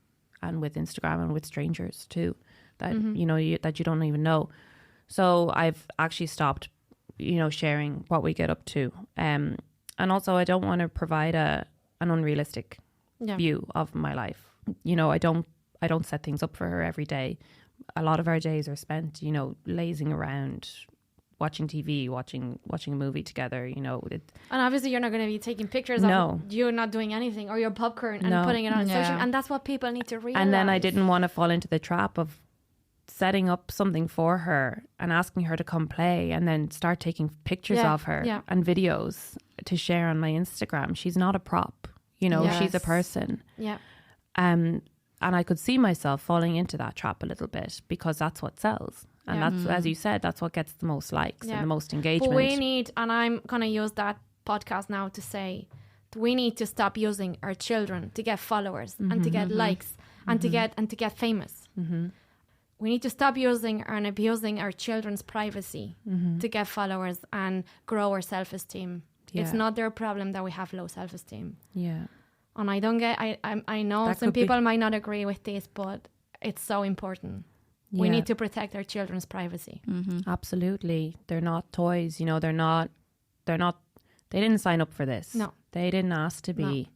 and with Instagram and with strangers too, that you know that you don't even know. So I've actually stopped, you know, sharing what we get up to, and also I don't want to provide an unrealistic view of my life. You know, I don't set things up for her every day. A lot of our days are spent, you know, lazing around, watching TV, watching a movie together, you know. And obviously you're not going to be taking pictures of you not doing anything, or your popcorn and putting it on social. And that's what people need to realize. And then I didn't want to fall into the trap of setting up something for her and asking her to come play and then start taking pictures of her and videos to share on my Instagram. She's not a prop, you know, she's a person. Yeah. And I could see myself falling into that trap a little bit, because that's what sells. And that's, as you said, that's what gets the most likes and the most engagement. But we need, and I'm going to use that podcast now to say, we need to stop using our children to get followers and to get likes and to get famous. We need to stop using and abusing our children's privacy to get followers and grow our self-esteem. It's not their problem that we have low self-esteem. Yeah. And I don't get, I know that some people might not agree with this, but it's so important. We need to protect our children's privacy. Absolutely. They're not toys, you know, they didn't sign up for this. No. They didn't ask to be. No.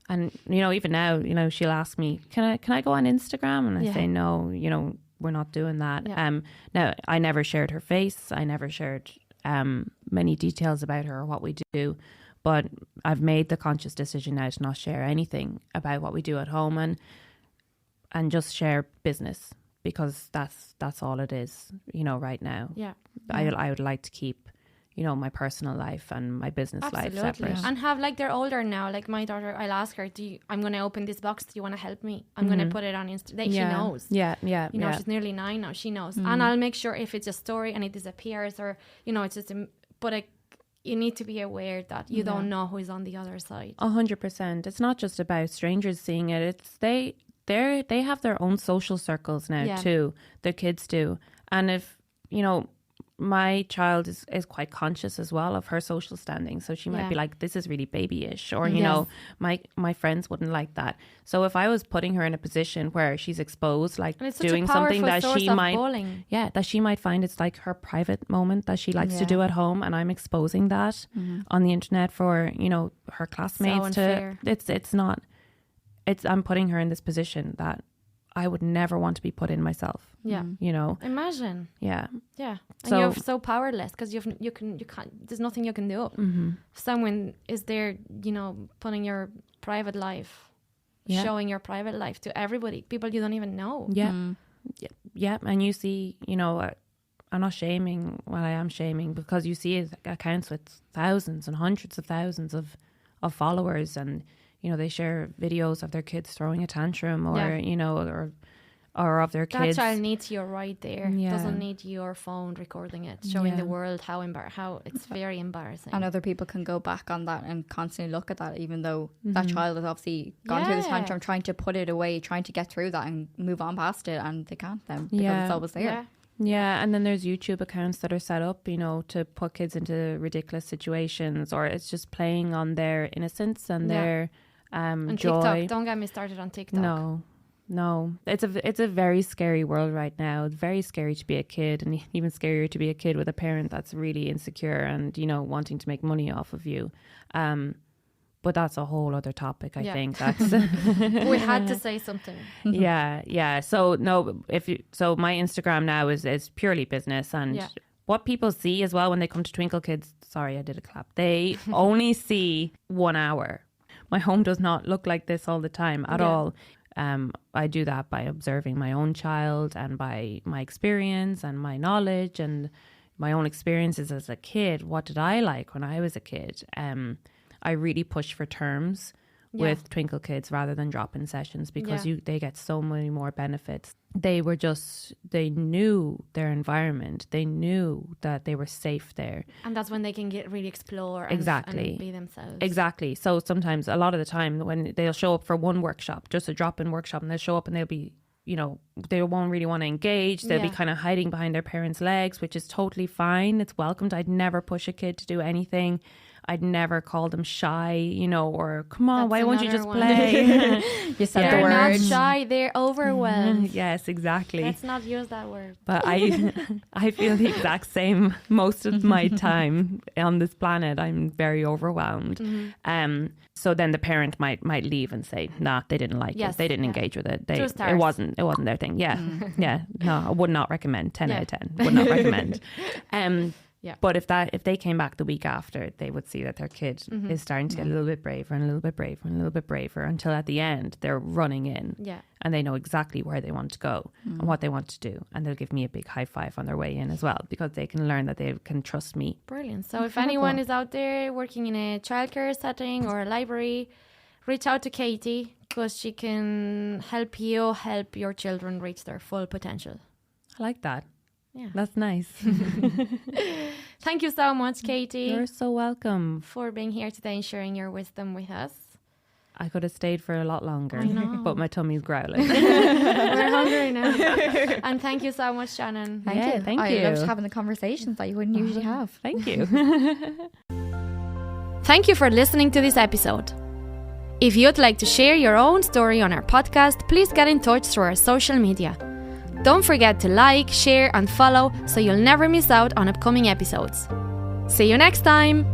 And, you know, even now, you know, she'll ask me, can I go on Instagram? And I say, no, you know, we're not doing that. Yeah. Now, I never shared her face. I never shared many details about her or what we do. But I've made the conscious decision now to not share anything about what we do at home and just share business, because that's all it is, you know, right now. Yeah. I would like to keep, you know, my personal life and my business life separate. And have, like, they're older now. Like my daughter, I'll ask her, I'm going to open this box. Do you want to help me? I'm going to put it on Insta. Like, she knows. Yeah. You know, she's nearly 9 now. She knows. And I'll make sure if it's a story and it disappears, or, you know, it's just, you need to be aware that you don't know who's on the other side. 100%. It's not just about strangers seeing it. It's they have their own social circles now too. Their kids do. And if, you know, my child is quite conscious as well of her social standing. So she might be like, this is really babyish, or, you know, my friends wouldn't like that. So if I was putting her in a position where she's exposed, like doing something that she might find it's like her private moment that she likes to do at home, and I'm exposing that on the internet for, you know, her classmates I'm putting her in this position that I would never want to be put in myself. Yeah. You know. Imagine. Yeah. Yeah. And you're so powerless because you can't, there's nothing you can do. Someone is there, you know, putting your private life, showing your private life to everybody, people you don't even know. Yeah. Yeah. And you see, you know, I'm not shaming, well, I am shaming, because you see accounts with thousands and hundreds of thousands of followers, and, you know, they share videos of their kids throwing a tantrum, or, you know, or of their kids. That child needs you right there. Doesn't need your phone recording it, showing the world how it's very embarrassing. And other people can go back on that and constantly look at that, even though that child has obviously gone through this tantrum, trying to put it away, trying to get through that and move on past it, and they can't then because it's always there. Yeah, and then there's YouTube accounts that are set up, you know, to put kids into ridiculous situations, or it's just playing on their innocence and their and joy. TikTok, don't get me started on TikTok. No, it's a very scary world right now. It's very scary to be a kid, and even scarier to be a kid with a parent that's really insecure and, you know, wanting to make money off of you. But that's a whole other topic, I think. That's we had to say something. Yeah. So my Instagram now is purely business, and what people see as well when they come to Twinkle Kids. Sorry, I did a clap. They only see 1 hour. My home does not look like this all the time at all. I do that by observing my own child and by my experience and my knowledge and my own experiences as a kid. What did I like when I was a kid? I really push for terms with Twinkle Kids rather than drop-in sessions because they get so many more benefits. They knew their environment. They knew that they were safe there. And that's when they can really explore and be themselves. Exactly. So sometimes, a lot of the time, when they'll show up for one workshop, just a drop-in workshop, and they'll show up and they'll be, they won't really want to engage. They'll be kind of hiding behind their parents' legs, which is totally fine. It's welcomed. I'd never push a kid to do anything. I'd never call them shy, or come on, why won't you just play? You said they're the word. not shy, they're overwhelmed. Yes, exactly. Let's not use that word. But I feel the exact same most of my time on this planet. I'm very overwhelmed. So then the parent might leave and say, nah, they didn't like it. They didn't engage with it. It wasn't their thing. Yeah. Yeah. No, I would not recommend. 10 out of 10. Would not recommend. But if they came back the week after, they would see that their kid is starting to get a little bit braver and a little bit braver and a little bit braver until at the end they're running in and they know exactly where they want to go and what they want to do, and they'll give me a big high five on their way in as well because they can learn that they can trust me. Brilliant. So if anyone is out there working in a childcare setting or a library, reach out to Katie because she can help your children reach their full potential. I like that. Yeah. That's nice. Thank you so much, Katie. You're so welcome. For being here today and sharing your wisdom with us. I could have stayed for a lot longer, I know. but my tummy's growling. We're hungry now. And thank you so much, Shannon. Thank you. I loved having the conversations that you wouldn't usually have. Thank you. Thank you for listening to this episode. If you'd like to share your own story on our podcast, please get in touch through our social media. Don't forget to like, share and follow so you'll never miss out on upcoming episodes. See you next time!